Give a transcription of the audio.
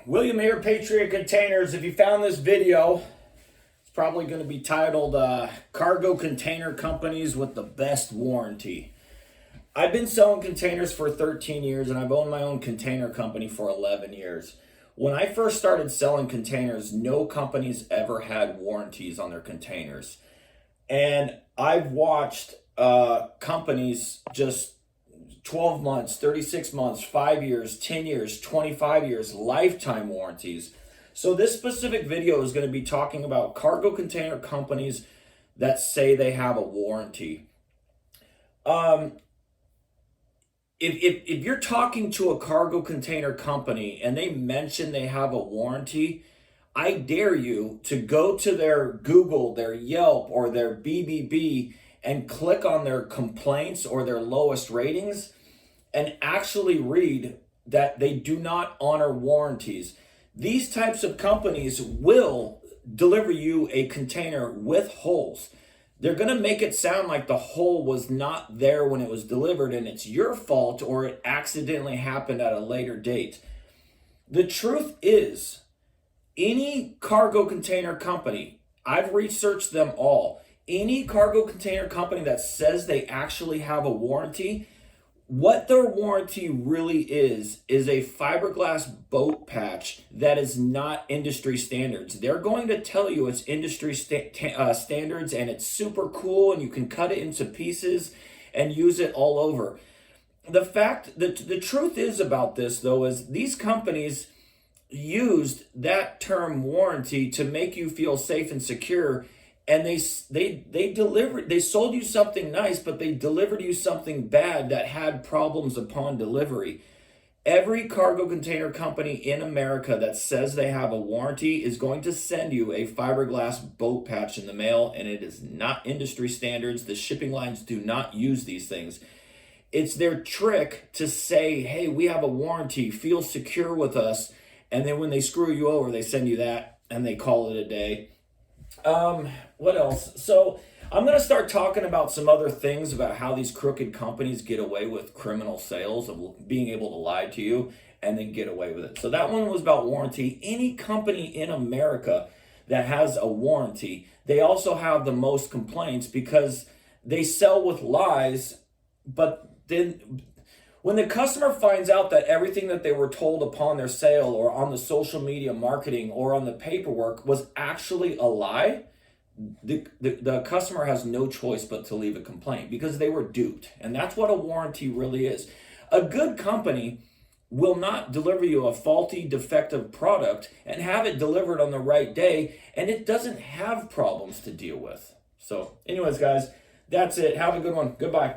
William here, Patriot Containers. If you found this video, it's probably going to be titled Cargo Container Companies with the Best Warranty. I've been selling containers for 13 years and I've owned my own container company for 11 years. When I first started selling containers, no companies ever had warranties on their containers. And I've watched companies just 12 months, 36 months, 5 years, 10 years, 25 years, lifetime warranties. So this specific video is going to be talking about cargo container companies that say they have a warranty. If you're talking to a cargo container company and they mention they have a warranty, I dare you to go to their Google, their Yelp, or their BBB and click on their complaints or their lowest ratings and actually read that they do not honor warranties. These types of companies will deliver you a container with holes. They're going to make it sound like the hole was not there when it was delivered and it's your fault or it accidentally happened at a later date. The truth is, any cargo container company, I've researched them all, any cargo container company that says they actually have a warranty, what their warranty really is a fiberglass boat patch that is not industry standards. They're going to tell you it's industry standards and it's super cool and you can cut it into pieces and use it all over. The truth is about this though is these companies used that term warranty to make you feel safe and secure. And they delivered, they sold you something nice, but they delivered you something bad that had problems upon delivery. Every cargo container company in America that says they have a warranty is going to send you a fiberglass boat patch in the mail, and it is not industry standards. The shipping lines do not use these things. It's their trick to say, hey, we have a warranty, feel secure with us. And then when they screw you over, they send you that and they call it a day. What else? So I'm going to start talking about some other things about how these crooked companies get away with criminal sales, of being able to lie to you and then get away with it. So that one was about warranty. Any company in America that has a warranty, they also have the most complaints because they sell with lies. But then when the customer finds out that everything that they were told upon their sale or on the social media marketing or on the paperwork was actually a lie, the customer has no choice but to leave a complaint because they were duped. And that's what a warranty really is. A good company will not deliver you a faulty, defective product and have it delivered on the right day, and it doesn't have problems to deal with. So anyways, guys, that's it. Have a good one. Goodbye.